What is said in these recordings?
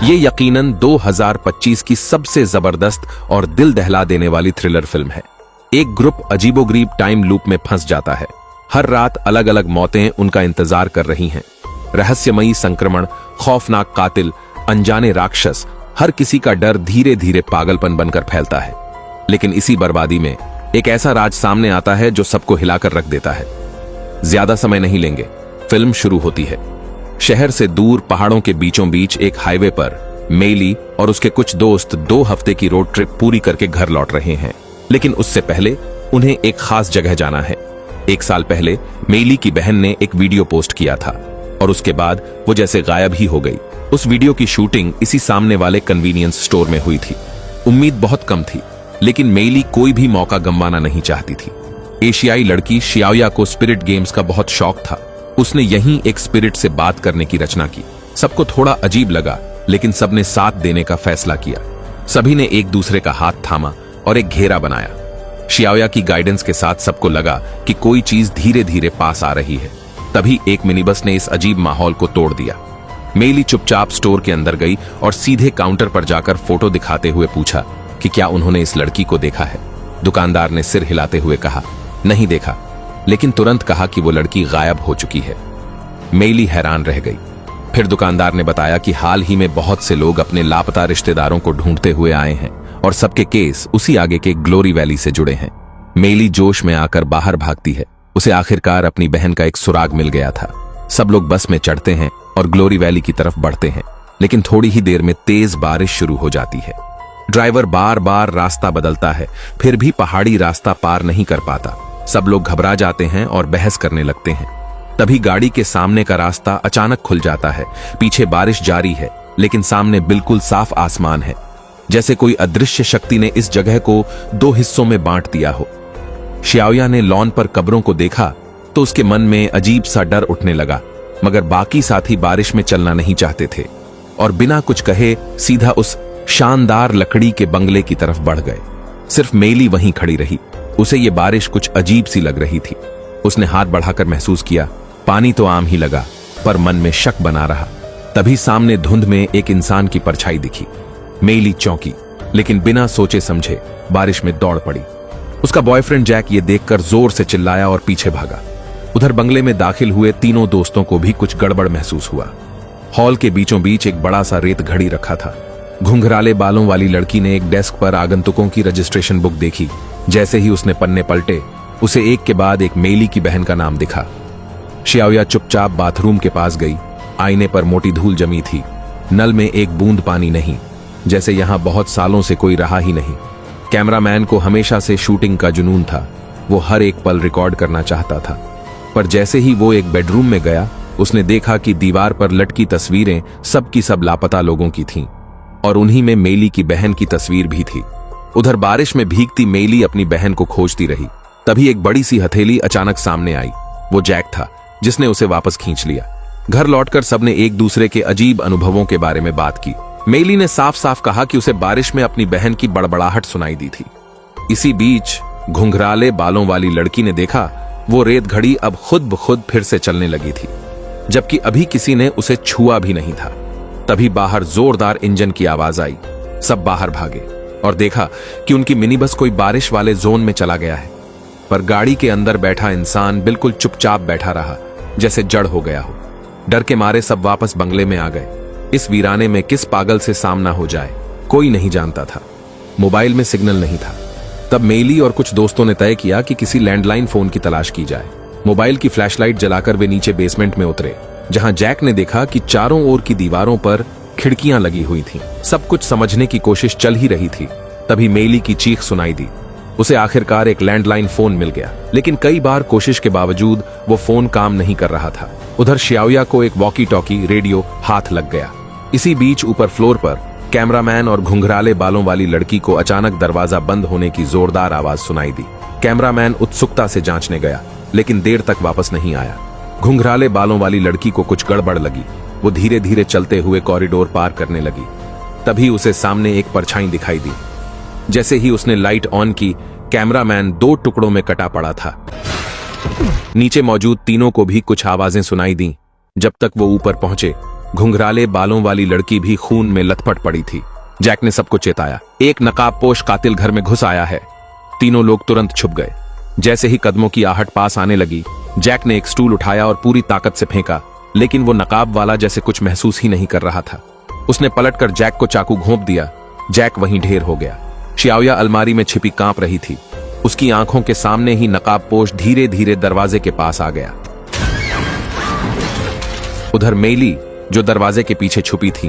ये यकीनन 2025 की सबसे जबरदस्त और दिल दहला देने वाली थ्रिलर फिल्म है। एक ग्रुप अजीबोगरीब टाइम लूप में फंस जाता है। हर रात अलग अलग मौतें उनका इंतजार कर रही हैं। रहस्यमयी संक्रमण, खौफनाक कातिल, अनजाने राक्षस, हर किसी का डर धीरे धीरे पागलपन बनकर फैलता है। लेकिन इसी बर्बादी में एक ऐसा राज सामने आता है जो सबको हिलाकर रख देता है। ज्यादा समय नहीं लेंगे, फिल्म शुरू होती है। शहर से दूर पहाड़ों के बीचों बीच एक हाईवे पर मेली और उसके कुछ दोस्त 2 हफ्ते की रोड ट्रिप पूरी करके घर लौट रहे हैं। लेकिन उससे पहले उन्हें एक खास जगह जाना है। 1 साल पहले मेली की बहन ने एक वीडियो पोस्ट किया था और उसके बाद वो जैसे गायब ही हो गई। उस वीडियो की शूटिंग इसी सामने वाले कन्वीनियंस स्टोर में हुई थी। उम्मीद बहुत कम थी, लेकिन मेली कोई भी मौका गंवाना नहीं चाहती थी। एशियाई लड़की शियाओया को स्पिरिट गेम्स का बहुत शौक था। उसने यहीं एक स्पिरिट से बात करने की रचना की। सबको थोड़ा अजीब लगा, लेकिन सबने साथ देने का फैसला किया। सभी ने एक दूसरे का हाथ थामा और एक घेरा बनाया। शियाओया की गाइडेंस के साथ सबको लगा कि कोई चीज धीरे धीरे पास आ रही है। तभी एक मिनी बस ने इस अजीब माहौल को तोड़ दिया। मेली चुपचाप स्टोर के अंदर गई और सीधे काउंटर पर जाकर फोटो दिखाते हुए पूछा कि क्या उन्होंने इस लड़की को देखा है। दुकानदार ने सिर हिलाते हुए कहा, नहीं देखा, लेकिन तुरंत कहा कि वो लड़की गायब हो चुकी है। मेली हैरान रह गई। फिर दुकानदार ने बताया कि हाल ही में बहुत से लोग अपने लापता रिश्तेदारों को ढूंढते हुए आए हैं और सबके केस उसी आगे के ग्लोरी वैली से जुड़े हैं। मेली जोश में आकर बाहर भागती है। उसे आखिरकार अपनी बहन का एक सुराग मिल गया था। सब लोग बस में चढ़ते हैं और ग्लोरी वैली की तरफ बढ़ते हैं, लेकिन थोड़ी ही देर में तेज बारिश शुरू हो जाती है। ड्राइवर बार बार रास्ता बदलता है, फिर भी पहाड़ी रास्ता पार नहीं कर पाता। सब लोग घबरा जाते हैं और बहस करने लगते हैं। तभी गाड़ी के सामने का रास्ता अचानक खुल जाता है। पीछे बारिश जारी है, लेकिन सामने बिल्कुल साफ आसमान है, जैसे कोई अदृश्य शक्ति ने इस जगह को 2 हिस्सों में बांट दिया हो। शियाओया ने लॉन पर कब्रों को देखा तो उसके मन में अजीब सा डर उठने लगा, मगर बाकी साथी बारिश में चलना नहीं चाहते थे और बिना कुछ कहे सीधा उस शानदार लकड़ी के बंगले की तरफ बढ़ गए। सिर्फ मेली वहीं खड़ी रही। उसे ये बारिश कुछ अजीब सी लग रही थी। उसने हाथ बढ़ाकर महसूस किया, पानी तो आम ही लगा, पर मन में शक बना रहा। तभी सामने धुंध में एक इंसान की परछाई दिखी। मेली चौंकी, लेकिन बिना सोचे समझे बारिश में दौड़ पड़ी। उसका बॉयफ्रेंड जैक ये देखकर जोर से चिल्लाया और पीछे भागा। उधर बंगले में दाखिल हुए तीनों दोस्तों को भी कुछ गड़बड़ महसूस हुआ। हॉल के बीचों बीच एक बड़ा सा रेत घड़ी रखा था। घुंघराले बालों वाली लड़की ने एक डेस्क पर आगंतुकों की रजिस्ट्रेशन बुक देखी। जैसे ही उसने पन्ने पलटे, उसे एक के बाद एक मेली की बहन का नाम दिखा। शियाओया चुपचाप बाथरूम के पास गई। आईने पर मोटी धूल जमी थी। नल में एक बूंद पानी नहीं, जैसे यहां बहुत सालों से कोई रहा ही नहीं। कैमरामैन को हमेशा से शूटिंग का जुनून था। वो हर एक पल रिकॉर्ड करना चाहता था, पर जैसे ही वो एक बेडरूम में गया, उसने देखा कि दीवार पर लटकी तस्वीरें सब की सब लापता लोगों की थीं और उन्हीं में मेली की बहन की तस्वीर भी थी। उधर बारिश में भीगती मेली अपनी बहन को खोजती रही। तभी एक बड़ी सी हथेली अचानक सामने आई। वो जैक था, जिसने उसे वापस खींच लिया। घर लौटकर सबने एक दूसरे के अजीब अनुभवों के बारे में बात की। मेली ने साफ साफ कहा कि उसे बारिश में अपनी बहन की बड़बड़ाहट सुनाई दी थी। इसी बीच घुंघराले बालों वाली लड़की ने देखा वो रेत घड़ी अब खुद ब खुद फिर से चलने लगी थी, जबकि अभी किसी ने उसे छुआ भी नहीं था। तभी बाहर जोरदार इंजन की आवाज आई। सब बाहर भागे और देखा कि उनकी मिनी बस कोई बारिश वाले जोन में चला गया है, पर गाड़ी के अंदर बैठा इंसान बिल्कुल चुपचाप बैठा रहा, जैसे जड़ हो गया हो। डर के मारे सब वापस बंगले में आ गए। इस वीराने में किस पागल से सामना हो जाए, कोई नहीं जानता था। मोबाइल में सिग्नल नहीं था। तब मेली और कुछ दोस्तों ने तय किया कि किसी लैंडलाइन फोन की तलाश की जाए। मोबाइल की फ्लैशलाइट जलाकर वे नीचे बेसमेंट में उतरे, जहां जैक ने देखा कि चारों ओर की दीवारों पर खिड़कियां लगी हुई थीं। सब कुछ समझने की कोशिश चल ही रही थी। तभी मेली की चीख सुनाई दी। उसे आखिरकार एक लैंडलाइन फोन मिल गया, लेकिन कई बार कोशिश के बावजूद वो फोन काम नहीं कर रहा था। उधर शियाओया को एक वॉकी टॉकी रेडियो हाथ लग गया। इसी बीच ऊपर फ्लोर पर कैमरामैन और घुंघराले बालों वाली लड़की को अचानक दरवाजा बंद होने की जोरदार आवाज सुनाई दी। कैमरामैन उत्सुकता से जांचने गया, लेकिन देर तक वापस नहीं आया। घुंघराले बालों वाली लड़की को कुछ गड़बड़ लगी। वो धीरे धीरे चलते हुए कॉरिडोर पार करने लगी। तभी उसे सामने एक परछाई दिखाई दी। जैसे ही उसने लाइट ऑन की, कैमरामैन 2 टुकड़ों में कटा पड़ा था। नीचे मौजूद तीनों को भी कुछ आवाजें सुनाई दी। जब तक वो ऊपर पहुंचे, घुंघराले बालों वाली लड़की भी खून में लथपथ पड़ी थी। जैक ने सबको चेताया, एक नकाबपोश कातिल घर में घुस आया है। तीनों लोग तुरंत छुप गए। जैसे ही कदमों की आहट पास आने लगी, जैक ने एक स्टूल उठाया और पूरी ताकत से फेंका, लेकिन वो नकाब वाला जैसे कुछ महसूस ही नहीं कर रहा था। उसने पलटकर जैक को चाकू घोंप दिया। जैक वहीं ढेर हो गया। xiaoya अलमारी में छिपी कांप रही थी। उसकी आंखों के सामने ही नकाबपोश धीरे धीरे दरवाजे के पास आ गया। उधर मेली, जो दरवाजे के पीछे छुपी थी,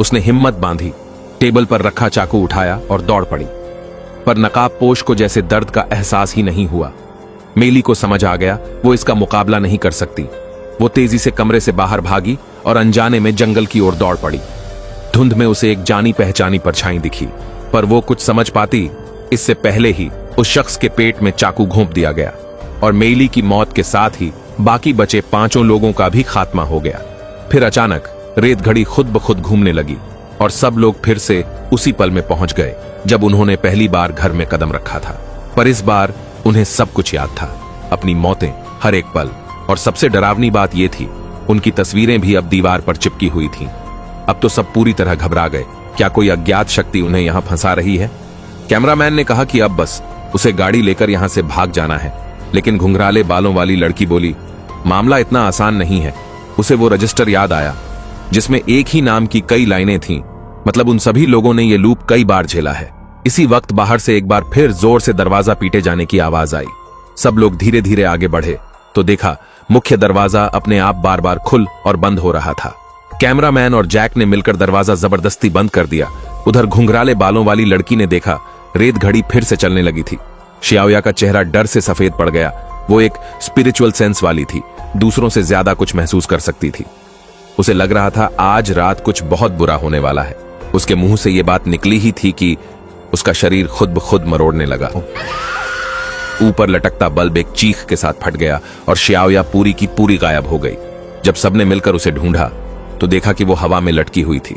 उसने हिम्मत बांधी, टेबल पर रखा चाकू उठाया और दौड़ पड़ी। पर नकाबपोश को जैसे दर्द का एहसास ही नहीं हुआ। मेली को समझ आ गया वो इसका मुकाबला नहीं कर सकती। वो तेजी से कमरे से बाहर भागी और अनजाने में जंगल की ओर दौड़ पड़ी। धुंध में उसे एक जानी पहचानी परछाई दिखी, पर वो कुछ समझ पाती इससे पहले ही उस शख्स के पेट में चाकू घोंप दिया गया और मेली की मौत के साथ ही बाकी बचे 5 लोगों का भी खात्मा हो गया। फिर अचानक रेत घड़ी खुद ब खुद घूमने लगी और सब लोग फिर से उसी पल में पहुंच गए जब उन्होंने पहली बार घर में कदम रखा था। पर इस बार उन्हें सब कुछ याद था, अपनी मौतें, हर एक पल, और सबसे डरावनी बात यह थी, उनकी तस्वीरें भी अब दीवार पर चिपकी हुई थीं। अब तो सब पूरी तरह घबरा गए। क्या कोई अज्ञात शक्ति उन्हें यहां फंसा रही है? कैमरामैन ने कहा कि अब बस उसे गाड़ी लेकर यहां से भाग जाना है, लेकिन घुंघराले बालों वाली लड़की बोली, मामला इतना आसान नहीं है। उसे वो रजिस्टर याद आया जिसमें एक ही नाम की कई लाइनें थीं। मतलब उन सभी लोगों ने ये लूप कई बार झेला है। इसी वक्त बाहर से एक बार फिर जोर से दरवाजा पीटे जाने की आवाज आई। सब लोग धीरे धीरे आगे बढ़े तो देखा मुख्य दरवाजा अपने आप बार बार खुल और बंद हो रहा था। कैमरामैन और जैक ने मिलकर दरवाजा जबरदस्ती बंद कर दिया। उधर घुंघराले बालों वाली लड़की ने देखा रेत घड़ी फिर से चलने लगी थी। xiaoya का चेहरा डर से सफेद पड़ गया। वो एक स्पिरिचुअल सेंस वाली थी, दूसरों से ज्यादा कुछ महसूस कर सकती थी। उसे लग रहा था आज रात कुछ बहुत बुरा होने वाला है। उसके मुंह से यह बात निकली ही थी कि उसका शरीर खुद ब खुद मरोड़ने लगा। ऊपर लटकता बल्ब एक चीख के साथ फट गया और xiaoya पूरी की पूरी गायब हो गई। जब सबने मिलकर उसे ढूंढा तो देखा कि वो हवा में लटकी हुई थी।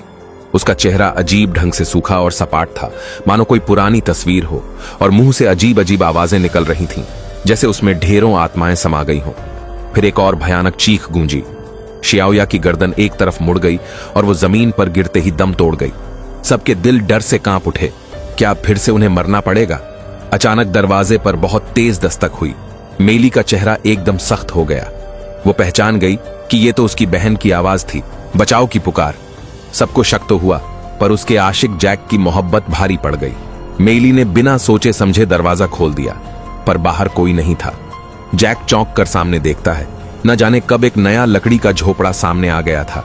उसका चेहरा अजीब ढंग से सूखा और सपाट था, मानो कोई पुरानी तस्वीर हो, और मुंह से अजीब अजीब आवाजें निकल रही थीं, जैसे उसमें ढेरों आत्माएं समा गई हों। फिर एक और भयानक चीख गूंजी। xiaoya की गर्दन एक तरफ मुड़ गई और वो जमीन पर गिरते ही दम तोड़ गई। सबके दिल डर से कांप उठे। क्या फिर से उन्हें मरना पड़ेगा? अचानक दरवाजे पर बहुत तेज दस्तक हुई। मेली का चेहरा एकदम सख्त हो गया। वो पहचान गई कि ये तो उसकी बहन की आवाज थी, बचाओ की पुकार। सबको शक तो हुआ, पर उसके आशिक जैक की मोहब्बत भारी पड़ गई। मेली ने बिना सोचे समझे दरवाजा खोल दिया, पर बाहर कोई नहीं था। जैक चौंक कर सामने देखता है। न जाने कब एक नया लकड़ी का झोपड़ा सामने आ गया था।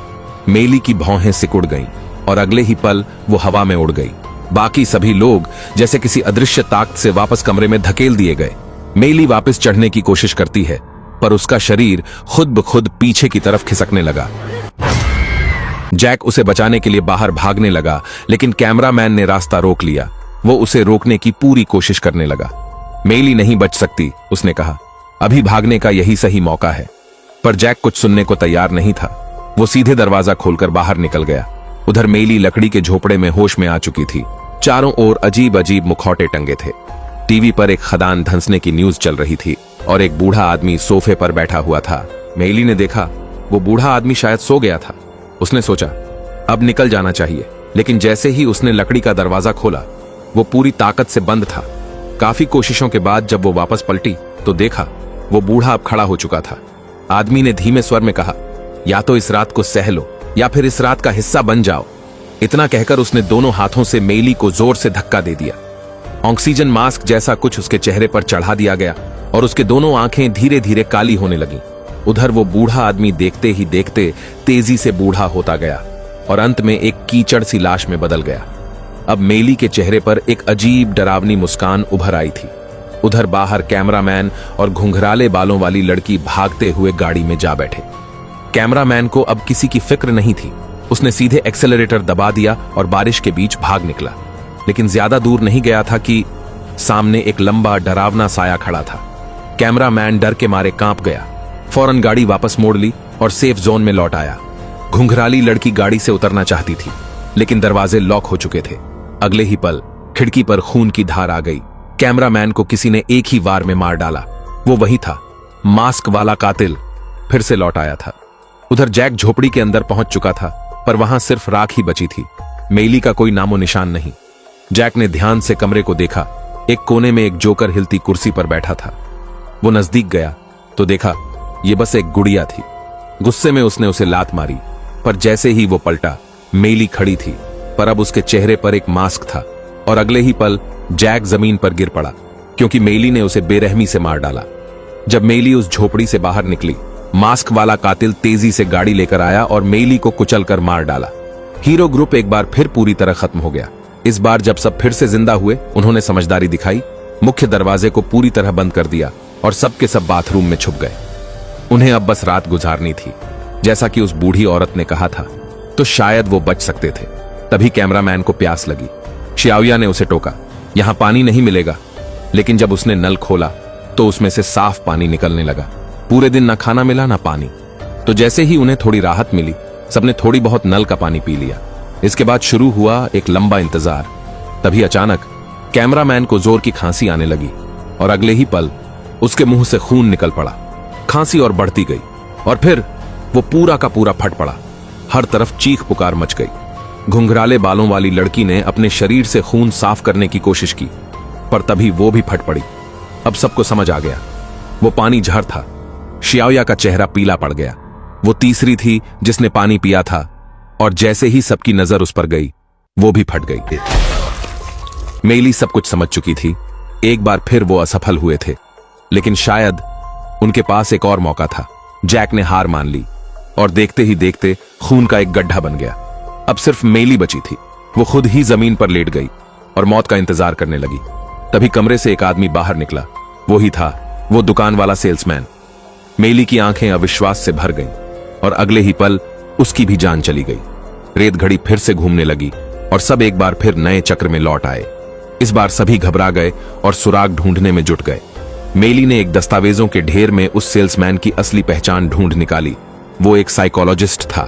मेली की भौहें सिकुड़ गईं और अगले ही पल वो हवा में उड़ गई। बाकी सभी लोग जैसे किसी अदृश्य ताकत से वापस कमरे में धकेल दिए गए। मेली वापस चढ़ने की कोशिश करती है, पर उसका शरीर खुद ब खुद पीछे की तरफ खिसकने लगा। जैक उसे बचाने के लिए बाहर भागने लगा, लेकिन कैमरामैन ने रास्ता रोक लिया। वो उसे रोकने की पूरी कोशिश करने लगा। मेली नहीं बच सकती, उसने कहा, अभी भागने का यही सही मौका है। पर जैक कुछ सुनने को तैयार नहीं था। वो सीधे दरवाजा खोलकर बाहर निकल गया। उधर मेली लकड़ी के झोपड़े में होश में आ चुकी थी। चारों ओर अजीब अजीब मुखौटे टंगे थे। टीवी पर एक खदान धंसने की न्यूज चल रही थी और एक बूढ़ा आदमी सोफे पर बैठा हुआ था। मेली ने देखा वो बूढ़ा आदमी शायद सो गया था। उसने सोचा अब निकल जाना चाहिए, लेकिन जैसे ही उसने लकड़ी का दरवाजा खोला वो पूरी ताकत से बंद था। काफी कोशिशों के बाद जब वो वापस पलटी तो देखा वो बूढ़ा अब खड़ा हो चुका था। आदमी ने धीमे स्वर में कहा, या तो इस रात को सह लो या फिर इस रात का हिस्सा बन जाओ। इतना कहकर उसने दोनों हाथों से मेली को जोर से धक्का दे दिया। ऑक्सीजन मास्क जैसा कुछ उसके चेहरे पर चढ़ा दिया गया और उसके दोनों आंखें धीरे धीरे काली होने लगीं। उधर वो बूढ़ा आदमी देखते ही देखते तेजी से बूढ़ा होता गया और अंत में एक कीचड़ सी लाश में बदल गया। अब मेली के चेहरे पर एक अजीब डरावनी मुस्कान उभर आई थी। उधर बाहर कैमरामैन और घुंघराले बालों वाली लड़की भागते हुए गाड़ी में जा बैठे। कैमरामैन को अब किसी की फिक्र नहीं थी। उसने सीधे एक्सेलरेटर दबा दिया और बारिश के बीच भाग निकला। लेकिन ज्यादा दूर नहीं गया था कि सामने एक लंबा डरावना साया खड़ा था। कैमरामैन डर के मारे कांप गया। फौरन गाड़ी वापस मोड़ ली और सेफ जोन में लौट आया। घुंघराली लड़की गाड़ी से उतरना चाहती थी, लेकिन दरवाजे लॉक हो चुके थे। अगले ही पल खिड़की पर खून की धार आ गई। कैमरामैन को किसी ने एक ही वार में मार डाला। वो वही था, मास्क वाला कातिल फिर से लौट आया था। उधर जैक झोपड़ी के अंदर पहुंच चुका था, पर वहां सिर्फ राख ही बची थी। मेली का कोई नामो निशान नहीं। जैक ने ध्यान से कमरे को देखा। एक कोने में एक जोकर हिलती कुर्सी पर बैठा था। वो नजदीक गया तो देखा ये बस एक गुड़िया थी। गुस्से में उसने उसे लात मारी, पर जैसे ही वो पलटा, मेली खड़ी थी, पर अब उसके चेहरे पर एक मास्क था। और अगले ही पल जैक जमीन पर गिर पड़ा, क्योंकि मेली ने उसे बेरहमी से मार डाला। जब मेली उस झोपड़ी से बाहर निकली, मास्क वाला कातिल तेजी से गाड़ी लेकर आया और मेली को कुचलकर मार डाला। हीरो ग्रुप एक बार फिर पूरी तरह खत्म हो गया। इस बार जब सब फिर से जिंदा हुए, उन्होंने समझदारी दिखाई, मुख्य दरवाजे को पूरी तरह बंद कर दिया और सब के सब बाथरूम में छुप गए। उन्हें अब बस रात गुजारनी थी। जैसा कि उस बूढ़ी औरत ने कहा था, तो शायद वो बच सकते थे। तभी कैमरामैन को प्यास लगी। शियाओया ने उसे टोका, यहां पानी नहीं मिलेगा। लेकिन जब उसने नल खोला तो उसमें से साफ पानी निकलने लगा। पूरे दिन ना खाना मिला ना पानी। तो जैसे ही उन्हें थोड़ी राहत मिली, सबने थोड़ी बहुत नल का पानी पी लिया। इसके बाद शुरू हुआ एक लंबा इंतजार। तभी अचानक कैमरामैन को जोर की खांसी आने लगी और अगले ही पल उसके मुंह से खून निकल पड़ा। खांसी और बढ़ती गई और फिर वो पूरा का पूरा फट पड़ा। हर तरफ चीख पुकार मच गई। घुंघराले बालों वाली लड़की ने अपने शरीर से खून साफ करने की कोशिश की, पर तभी वो भी फट पड़ी। अब सबको समझ आ गया, वो पानी जहर था। शियाओया का चेहरा पीला पड़ गया। वो तीसरी थी जिसने पानी पिया था, और जैसे ही सबकी नजर उस पर गई, वो भी फट गई। मेली सब कुछ समझ चुकी थी। एक बार फिर वो असफल हुए थे, लेकिन शायद उनके पास एक और मौका था। जैक ने हार मान ली और देखते ही देखते खून का एक गड्ढा बन गया। अब सिर्फ मेली बची थी। वो खुद ही जमीन पर लेट गई और मौत का इंतजार करने लगी। तभी कमरे से एक आदमी बाहर निकला। वो ही था, वो दुकान वाला सेल्समैन। मेली की आंखें अविश्वास से भर गईं और अगले ही पल उसकी भी जान चली गई। रेत घड़ी फिर से घूमने लगी और सब एक बार फिर नए चक्र में लौट आए। इस बार सभी घबरा गए और सुराग ढूंढने में जुट गए। मेली ने एक दस्तावेजों के ढेर में उस सेल्समैन की असली पहचान ढूंढ निकाली। वो एक साइकोलॉजिस्ट था।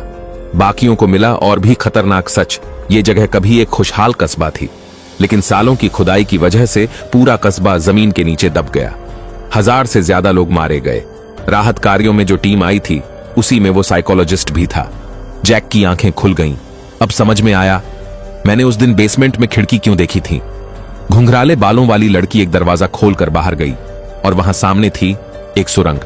बाकियों को मिला और भी खतरनाक सच, ये जगह कभी एक खुशहाल कस्बा थी, लेकिन सालों की खुदाई की वजह से पूरा कस्बा जमीन के नीचे दब गया। 1000 से ज्यादा लोग मारे गए। राहत कार्यों में जो टीम आई थी, उसी में वो साइकोलॉजिस्ट भी था। जैक की आंखें खुल गईं। अब समझ में आया, मैंने उस दिन बेसमेंट में खिड़की क्यों देखी थी। घुंघराले बालों वाली लड़की एक दरवाजा खोलकर बाहर गई और वहां सामने थी एक सुरंग।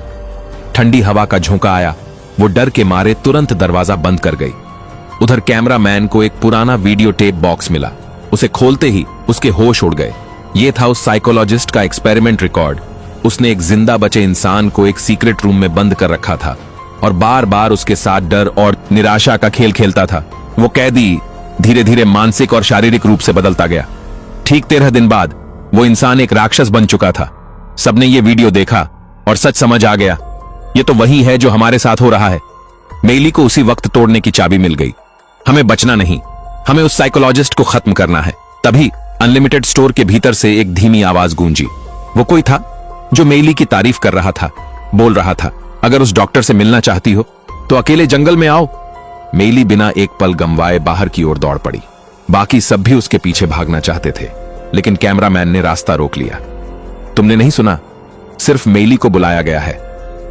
ठंडी हवा का झोंका आया। वो डर के मारे तुरंत दरवाजा बंद कर गई। उधर कैमरामैन को एक पुराना वीडियो टेप बॉक्स मिला। उसे खोलते ही उसके होश उड़ गए। ये था उस साइकोलॉजिस्ट का एक्सपेरिमेंट रिकॉर्ड। उसने एक जिंदा बचे इंसान को एक सीक्रेट रूम में बंद कर रखा था और बार बार उसके साथ डर और निराशा का खेल खेलता था। वो कैदी धीरे धीरे मानसिक और शारीरिक रूप से बदलता गया। ठीक 13 दिन बाद वो इंसान एक राक्षस बन चुका था। सबने ये वीडियो देखा और सच समझ आ गया, ये तो वही है जो हमारे साथ हो रहा है। मेली को उसी वक्त तोड़ने की चाबी मिल गई। हमें बचना नहीं, हमें उस साइकोलॉजिस्ट को खत्म करना है। तभी अनलिमिटेड स्टोर के भीतर से एक धीमी आवाज गूंजी। वो कोई था जो मेली की तारीफ कर रहा था, बोल रहा था, अगर उस डॉक्टर से मिलना चाहती हो तो अकेले जंगल में आओ। मेली बिना एक पल गंवाए बाहर की ओर दौड़ पड़ी। बाकी सब भी उसके पीछे भागना चाहते थे, लेकिन कैमरामैन ने रास्ता रोक लिया। तुमने नहीं सुना, सिर्फ मेली को बुलाया गया है।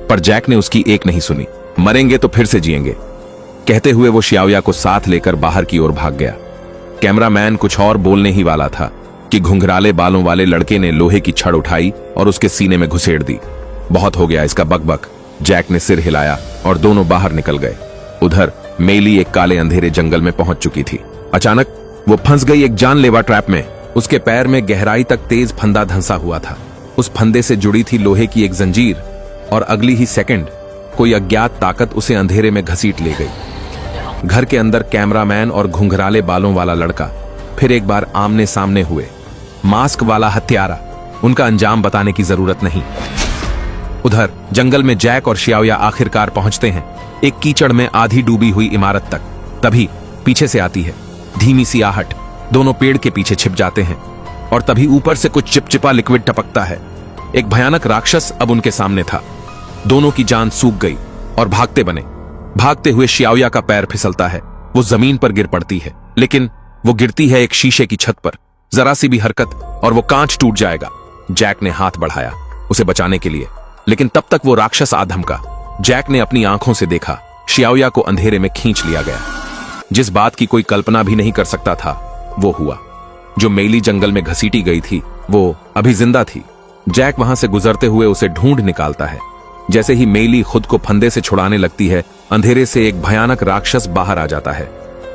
पर जैक ने उसकी एक नहीं सुनी। मरेंगे तो फिर से जिएंगे, कहते हुए वो शियाओया को साथ लेकर बाहर की ओर भाग गया। कैमरामैन कुछ और बोलने ही वाला था कि घुंघराले बालों वाले लड़के ने लोहे की छड़ उठाई और उसके सीने में घुसेड़ दी। बहुत हो गया इसका बकबक। जैक ने सिर हिलाया और दोनों बाहर निकल गए। उधर मेली एक काले अंधेरे जंगल में पहुंच चुकी थी। अचानक वो फंस गई एक जानलेवा ट्रैप में। उसके पैर में गहराई तक तेज फंदा धंसा हुआ था। उस फंदे से जुड़ी थी लोहे की एक जंजीर और अगली ही सेकंड कोई अज्ञात ताकत उसे अंधेरे में घसीट ले गई। घर के अंदर कैमरामैन और घुंघराले बालों वाला लड़का फिर एक बार आमने सामने हुए। मास्क वाला हत्यारा, उनका अंजाम बताने की जरूरत नहीं। उधर जंगल में जैक और शियाओया आखिरकार पहुंचते हैं एक कीचड़ में आधी डूबी हुई इमारत तक। तभी पीछे से आती है धीमी सी आहट। दोनों पेड़ के पीछे छिप जाते हैं और तभी ऊपर से कुछ चिपचिपा लिक्विड टपकता है। एक भयानक राक्षस अब उनके सामने था। दोनों की जान सूख गई और भागते बने। भागते हुए शियाओया का पैर फिसलता है। वो जमीन पर गिर पड़ती है, लेकिन वो गिरती है एक शीशे की छत पर। जरा सी भी हरकत और वो कांच टूट जाएगा। जैक ने हाथ बढ़ाया उसे बचाने के लिए, लेकिन तब तक वो राक्षस आ धमका। जैक ने अपनी आंखों से देखा शियाओया को अंधेरे में खींच लिया गया। जिस बात की कोई कल्पना भी नहीं कर सकता था वो हुआ। जो मेली जंगल में घसीटी गई थी वो अभी जिंदा थी। जैक वहां से गुजरते हुए उसे ढूंढ निकालता है। जैसे ही मेली खुद को फंदे से छुड़ाने लगती है, अंधेरे से एक भयानक राक्षस बाहर आ जाता है।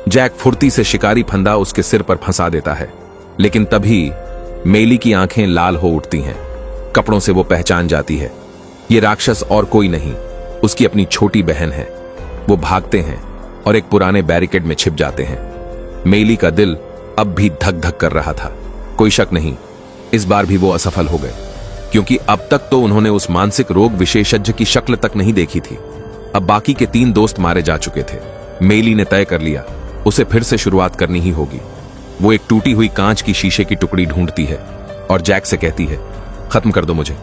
जैक फुर्ती से शिकारी फंदा उसके सिर पर फंसा देता है, लेकिन तभी मेली की आंखें लाल हो उठती हैं। कपड़ों से वो पहचान जाती है ये राक्षस और कोई नहीं, उसकी अपनी छोटी बहन है। वो भागते हैं और एक पुराने बैरिकेड में छिप जाते हैं। मेली का दिल अब भी धक धक कर रहा था। कोई शक नहीं, इस बार भी वो असफल हो गए, क्योंकि अब तक तो उन्होंने उस मानसिक रोग विशेषज्ञ की शक्ल तक नहीं देखी थी। अब बाकी के 3 दोस्त मारे जा चुके थे। मेली ने तय कर लिया उसे फिर से शुरुआत करनी ही होगी। वो एक टूटी हुई कांच की शीशे की टुकड़ी ढूंढती है और जैक से कहती है, खत्म कर दो मुझे।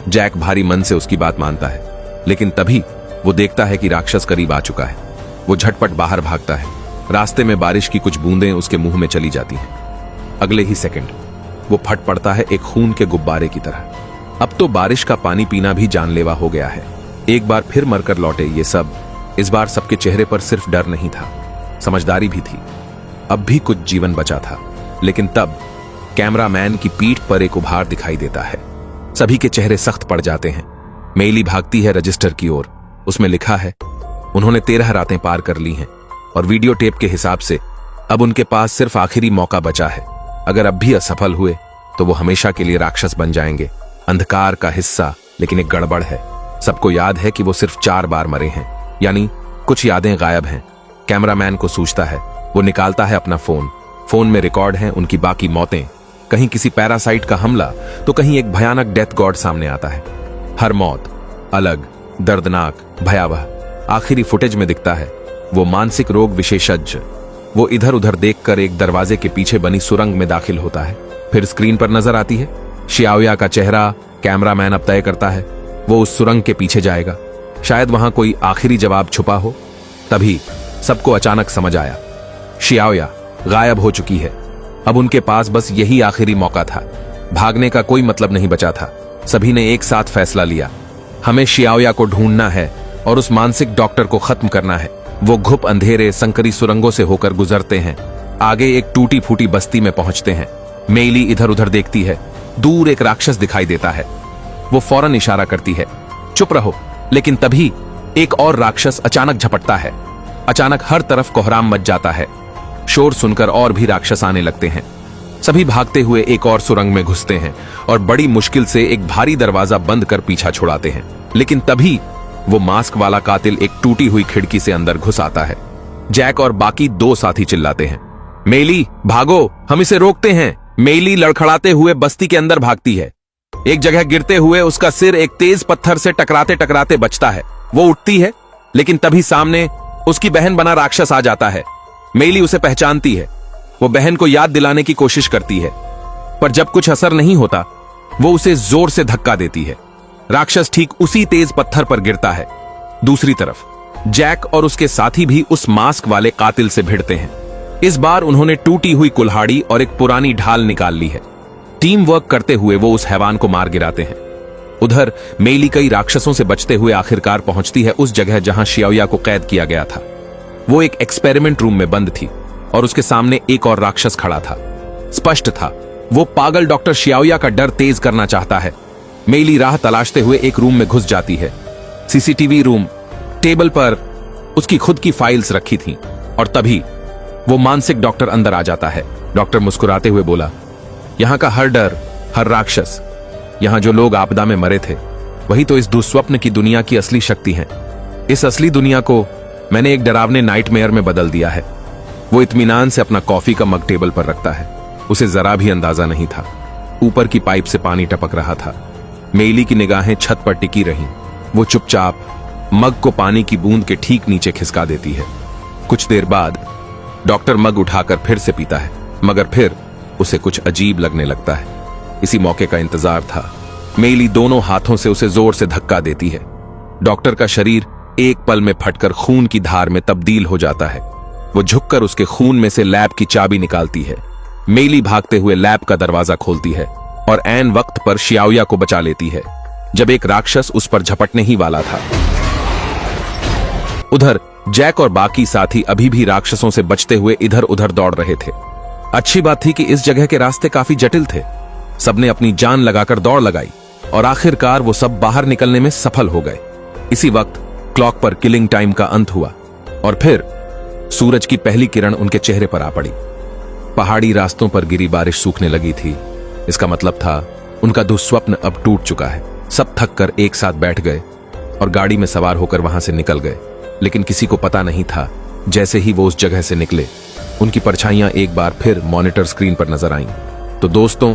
जैक भारी मन से उसकी बात मानता है, लेकिन तभी वो देखता है कि राक्षस करीब आ चुका है। वो झटपट बाहर भागता है। रास्ते में बारिश की कुछ बूंदें उसके मुंह में चली जाती हैं। अगले ही सेकंड वो फट पड़ता है एक खून के गुब्बारे की तरह। अब तो बारिश का पानी पीना भी जानलेवा हो गया है। एक बार फिर मरकर लौटे ये सब। इस बार सबके चेहरे पर सिर्फ डर नहीं था, समझदारी भी थी। अब भी कुछ जीवन बचा था। लेकिन तब कैमरामैन की पीठ पर एक उभार दिखाई देता है। सभी के चेहरे सख्त पड़ जाते हैं। मेली भागती है रजिस्टर की ओर। उसमें लिखा है उन्होंने 13 रातें पार कर ली हैं और वीडियो टेप के हिसाब से अब उनके पास सिर्फ आखिरी मौका बचा है। अगर अब भी असफल हुए तो वो हमेशा के लिए राक्षस बन जाएंगे, अंधकार का हिस्सा। लेकिन एक गड़बड़ है। सबको याद है कि वो सिर्फ 4 बार मरे हैं, यानी कुछ यादें गायब हैं। कैमरामैन को सूझता है। वो निकालता है अपना फोन में रिकॉर्ड हैं उनकी बाकी मौतें। कहीं किसी पैरासाइट का हमला तो कहीं एक भयानक डेथ गॉड सामने आता है। हर मौत अलग, दर्दनाक, भयावह। आखिरी फुटेज में दिखता है वो मानसिक रोग विशेषज्ञ। वो इधर उधर देखकर एक दरवाजे के पीछे बनी सुरंग में दाखिल होता है। फिर स्क्रीन पर नजर आती है शियाओया का चेहरा। कैमरामैन अब तय करता है वो उस सुरंग के पीछे जाएगा। शायद वहां कोई आखिरी जवाब छुपा हो। तभी सबको अचानक समझ आया शियाओया गायब हो चुकी है। अब उनके पास बस यही आखिरी मौका था। भागने का कोई मतलब नहीं बचा था। सभी ने एक साथ फैसला लिया, हमें शियाओया को ढूंढना है और उस मानसिक डॉक्टर को खत्म करना है। वो घुप अंधेरे संकरी सुरंगों से होकर गुजरते हैं। आगे एक टूटी फूटी बस्ती में पहुंचते हैं। मेली इधर उधर देखती है। दूर एक राक्षस दिखाई देता है। वो फौरन इशारा करती है, चुप रहो। लेकिन तभी एक और राक्षस अचानक झपटता है। अचानक हर तरफ कोहराम मच जाता है। शोर सुनकर और भी राक्षस आने लगते हैं। सभी भागते हुए एक और सुरंग में घुसते हैं और बड़ी मुश्किल से एक भारी दरवाजा बंद कर पीछा छुड़ाते हैं। लेकिन तभी वो मास्क वाला कातिल एक टूटी हुई खिड़की से अंदर घुस आता है। जैक और बाकी 2 साथी चिल्लाते हैं, मेली भागो, हम इसे रोकते हैं। मेली लड़खड़ाते हुए बस्ती के अंदर भागती है। एक जगह गिरते हुए उसका सिर एक तेज पत्थर से टकराते टकराते बचता है। वो उठती है, लेकिन तभी सामने उसकी बहन बना राक्षस आ जाता है। मेली उसे पहचानती है। वो बहन को याद दिलाने की कोशिश करती है, पर जब कुछ असर नहीं होता वो उसे जोर से धक्का देती है। राक्षस ठीक उसी तेज पत्थर पर गिरता है। दूसरी तरफ जैक और उसके साथी भी उस मास्क वाले कातिल से भिड़ते हैं। इस बार उन्होंने टूटी हुई कुल्हाड़ी और एक पुरानी ढाल निकाल ली है। टीम वर्क करते हुए वो उस हैवान को मार गिराते हैं। उधर मेली कई राक्षसों से बचते हुए आखिरकार पहुंचती है उस जगह जहां शियाओया को कैद किया गया था। वो एक एक्सपेरिमेंट रूम में बंद थी और उसके सामने एक और राक्षस खड़ा था। स्पष्ट था वो पागल डॉक्टर शियाओया का डर तेज करना चाहता है। मेली राह तलाशते हुए एक रूम में घुस जाती है। सीसीटीवी रूम, टेबल पर उसकी खुद की फाइल्स रखी थीं और तभी वो मानसिक डॉक्टर अंदर आ जाता है। डॉक्टर मुस्कुराते हुए बोला, यहां का हर डर, हर राक्षस, यहां जो लोग आपदा में मरे थे, वही तो इस दुस्वप्न की दुनिया की असली शक्ति है। इस असली दुनिया को मैंने एक डरावने नाइटमेयर में बदल दिया है। वो इत्मीनान से अपना कॉफी का मग टेबल पर रखता है। उसे जरा भी अंदाजा नहीं था ऊपर की पाइप से पानी टपक रहा था। मेली की निगाहें छत पर टिकी रहीं। वो चुपचाप मग को पानी की बूंद के ठीक नीचे खिसका देती है। कुछ देर बाद डॉक्टर मग उठाकर फिर से पीता है, मगर फिर उसे कुछ अजीब लगने लगता है। इसी मौके का इंतजार था। मेली दोनों हाथों से उसे जोर से धक्का देती है। डॉक्टर का शरीर एक पल में फटकर खून की धार में तब्दील हो जाता है। वो झुककर उसके खून में से लैब की चाबी निकालती है। मेली भागते हुए लैब का दरवाजा खोलती है और ऐन वक्त पर शियाओया को बचा लेती है, जब एक राक्षस उस पर झपटने ही वाला था। उधर जैक और बाकी साथी अभी भी राक्षसों से बचते हुए इधर उधर दौड़ रहे थे। अच्छी बात थी कि इस जगह के रास्ते काफी जटिल थे। सबने अपनी जान लगाकर दौड़ लगाई और आखिरकार वो सब बाहर निकलने में सफल हो गए। इसी वक्त क्लॉक पर किलिंग टाइम का अंत हुआ और फिर सूरज की पहली किरण उनके चेहरे पर आ पड़ी। पहाड़ी रास्तों पर गिरी बारिश सूखने लगी थी। इसका मतलब था उनका दुस्वप्न अब टूट चुका है। सब थक कर एक साथ बैठ गए और गाड़ी में सवार होकर वहां से निकल गए। लेकिन किसी को पता नहीं था, जैसे ही वो उस जगह से निकले उनकी परछाइयां एक बार फिर मॉनिटर स्क्रीन पर नजर आईं। तो दोस्तों,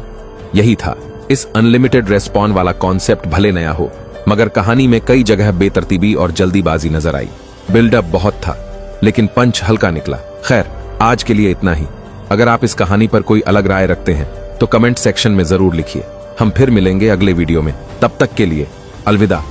यही था। इस अनलिमिटेड रेस्पॉन वाला कॉन्सेप्ट भले नया हो, मगर कहानी में कई जगह बेतरतीबी और जल्दीबाजी नजर आई। बिल्डअप बहुत था, लेकिन पंच हल्का निकला। खैर, आज के लिए इतना ही। अगर आप इस कहानी पर कोई अलग राय रखते हैं तो कमेंट सेक्शन में जरूर लिखिए। हम फिर मिलेंगे अगले वीडियो में। तब तक के लिए अलविदा।